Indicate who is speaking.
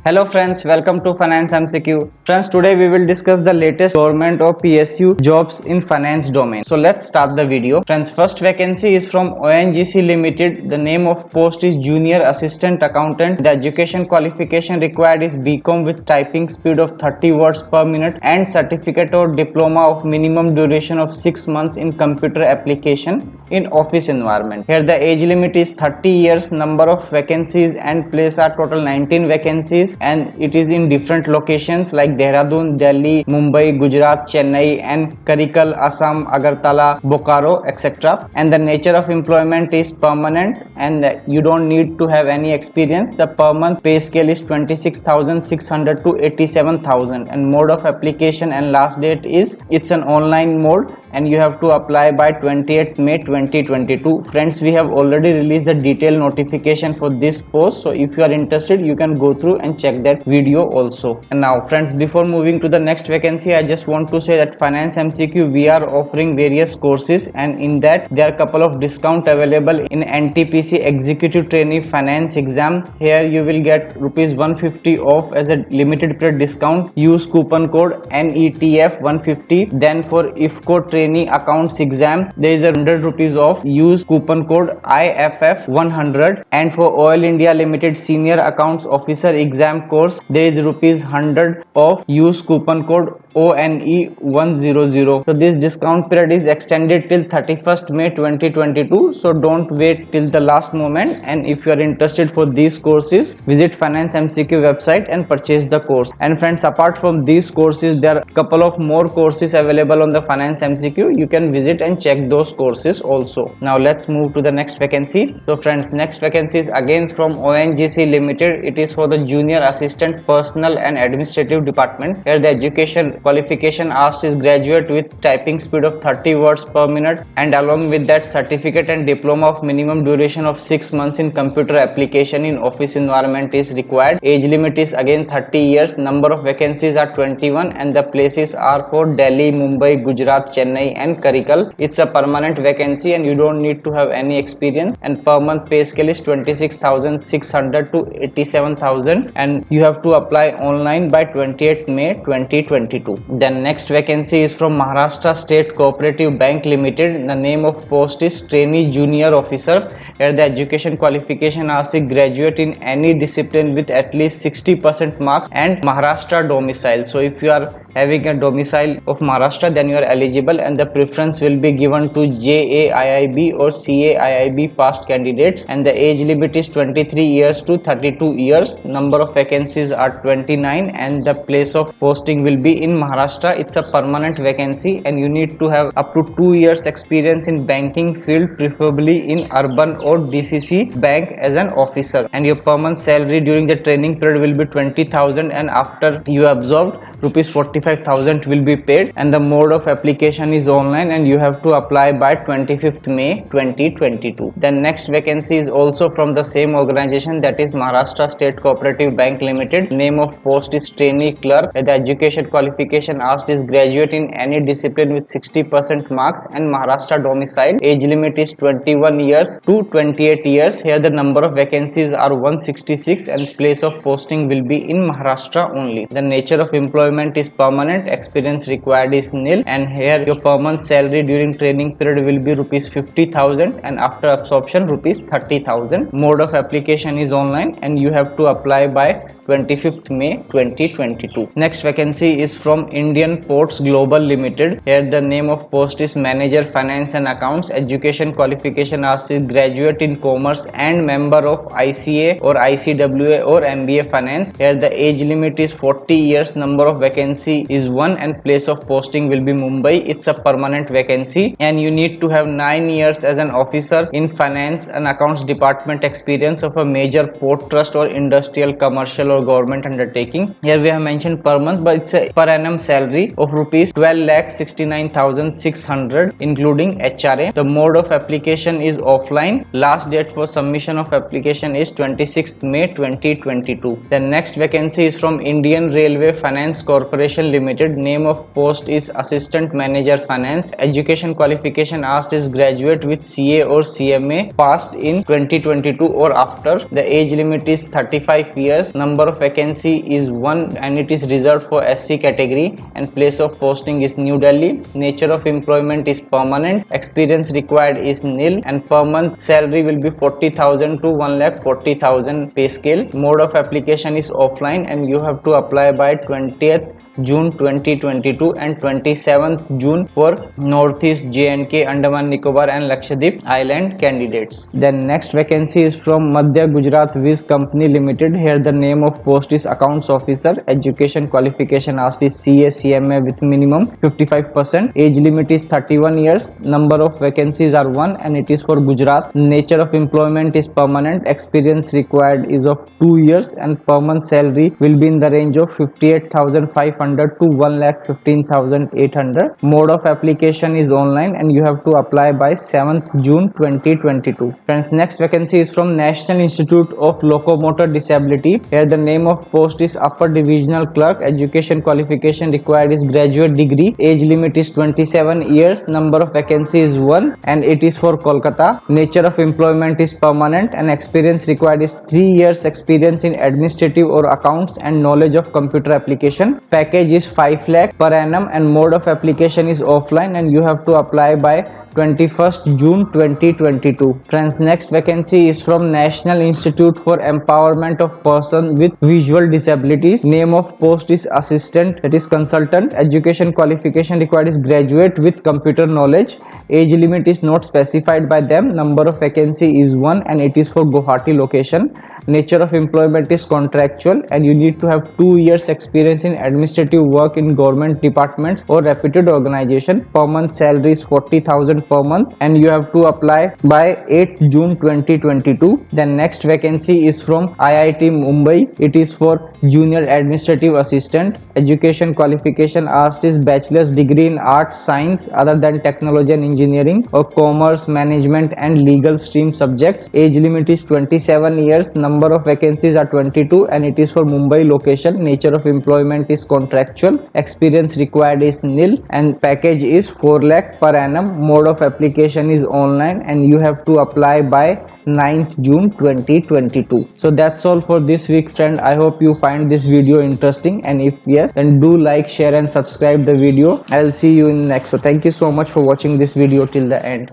Speaker 1: Hello friends, welcome to Finance MCQ. Friends, today we will discuss the latest government or PSU jobs in finance domain. So let's start the video. Friends, first vacancy is from ONGC Limited. The name of post is Junior Assistant Accountant. The education qualification required is BCom with typing speed of 30 words per minute and certificate or diploma of minimum duration of 6 months in computer application in office environment. Here the age limit is 30 years. Number of vacancies and place are total 19 vacancies. And it is in different locations like Dehradun, Delhi, Mumbai, Gujarat, Chennai and Karikal, Assam, Agartala, Bokaro, etc. And the nature of employment is permanent and you don't need to have any experience. The per month pay scale is 26,600 to 87,000 and mode of application and last date is it's an online mode and you have to apply by 28th May 2022. Friends, we have already released the detailed notification for this post, so if you are interested you can go through and check that video also. And now friends, before moving to the next vacancy, I just want to say that Finance MCQ we are offering various courses and in that there are a couple of discount available in NTPC Executive Trainee Finance exam. Here you will get rupees 150 off as a limited period discount. Use coupon code NETF 150. Then for IFCO Trainee Accounts exam there is a 100 rupees off. Use coupon code IFF 100. And for Oil India Limited Senior Accounts Officer exam course there is rupees 100 off. Use coupon code ONE100. So this discount period is extended till 31st May 2022. So don't wait till the last moment, and if you are interested for these courses visit Finance MCQ website and purchase the course. And friends, apart from these courses there are a couple of more courses available on the Finance MCQ. You can visit and check those courses also. Now let's move to the next vacancy. So friends, next vacancy is again from ONGC Limited. It is for the Junior Assistant Personnel and Administrative Department. Here the education qualification asked is graduate with typing speed of 30 words per minute and along with that certificate and diploma of minimum duration of 6 months in computer application in office environment is required. Age limit is again 30 years. Number of vacancies are 21 and the places are for Delhi, Mumbai, Gujarat, Chennai and Karikal. It's a permanent vacancy and you don't need to have any experience, and per month pay scale is 26,600 to 87,000 and you have to apply online by 28th May 2022. Then next vacancy is from Maharashtra State Cooperative Bank Limited. The name of post is Trainee Junior Officer. Here the education qualification asks graduate in any discipline with at least 60% marks and Maharashtra domicile. So if you are having a domicile of Maharashtra then you are eligible, and the preference will be given to JAIIB or CAIIB past candidates, and the age limit is 23 years to 32 years. Number of vacancies are 29 and the place of posting will be in Maharashtra. It's a permanent vacancy and you need to have up to 2 years experience in banking field, preferably in urban or DCC bank as an officer, and your per month salary during the training period will be 20,000 and after you absorbed rupees 45,000 will be paid, and the mode of application is online and you have to apply by 25th May 2022. The next vacancy is also from the same organization, that is Maharashtra State Cooperative Bank Limited. Name of post is Trainee Clerk. The education qualification asked is graduate in any discipline with 60% marks and Maharashtra domicile. Age limit is 21 years to 28 years. Here the number of vacancies are 166 and place of posting will be in Maharashtra only. The nature of employment is permanent. Experience required is nil, and here your per month salary during training period will be rupees 50,000 and after absorption rupees 30,000. Mode of application is online and you have to apply by 25th May 2022. Next vacancy is from Indian Ports Global Limited. Here the name of post is Manager Finance and Accounts. Education qualification asked is graduate in commerce and member of ICA or ICWA or MBA Finance. Here the age limit is 40 years. Number of vacancy is 1 and place of posting will be Mumbai. It's a permanent vacancy and you need to have 9 years as an officer in finance and accounts department experience of a major port trust or industrial, commercial or government undertaking. Here we have mentioned per month, but it's a per annum salary of rupees 12,69,600 including HRA. The mode of application is offline Last date for submission of application is 26th May 2022. The next vacancy is from Indian Railway Finance Corporation Limited. Name of post is Assistant Manager Finance. Education qualification asked is graduate with CA or CMA passed in 2022 or after. The age limit is 35 years. Number of vacancy is 1 and it is reserved for SC category, and place of posting is New Delhi. Nature of employment is permanent. Experience required is nil, and per month salary will be 40,000 to 1,40,000 pay scale. Mode of application is offline and you have to apply by 20th June 2022 and 27th June for Northeast JNK, Andaman Nicobar and Lakshadweep Island candidates. Then next vacancy is from Madhya Gujarat Viz Company Limited. Here the name of post is Accounts Officer. Education qualification asked is CA CMA with minimum 55%. Age limit is 31 years. Number of vacancies are 1 and it is for Gujarat. Nature of employment is permanent. Experience required is of 2 years and per month salary will be in the range of 58,500 to 1,15,800. Mode of application is online and you have to apply by 7th June 2022. Friends, next vacancy is from National Institute of Locomotor Disability. Here the name of post is Upper Divisional Clerk. Education qualification required is graduate degree. Age limit is 27 years. Number of vacancy is 1 and it is for Kolkata. Nature of employment is permanent and experience required is 3 years experience in administrative or accounts and knowledge of computer application. Package is 5 lakh per annum and mode of application is offline and you have to apply by 21st June 2022. Friends, next vacancy is from National Institute for Empowerment of Persons with Visual Disabilities. Name of post is Assistant, that is Consultant. Education qualification required is graduate with computer knowledge. Age limit is not specified by them. Number of vacancy is 1 and it is for Guwahati location. Nature of employment is contractual and you need to have 2 years experience in administrative work in government departments or reputed organization. Per month salary is 40,000 per month and you have to apply by 8th June 2022. The next vacancy is from IIT Mumbai. It is for Junior Administrative Assistant. Education qualification asked is bachelor's degree in arts, science other than technology and engineering or commerce, management and legal stream subjects. Age limit is 27 years. Number of vacancies are 22 and it is for Mumbai location. Nature of employment is contractual. Experience required is nil and package is 4 lakh per annum. Mode of application is online and you have to apply by 9th June 2022. So that's all for this week, friend. I hope you find this video interesting, and if yes, then do like, share and subscribe the video. I'll see you in next. So thank you so much for watching this video till the end.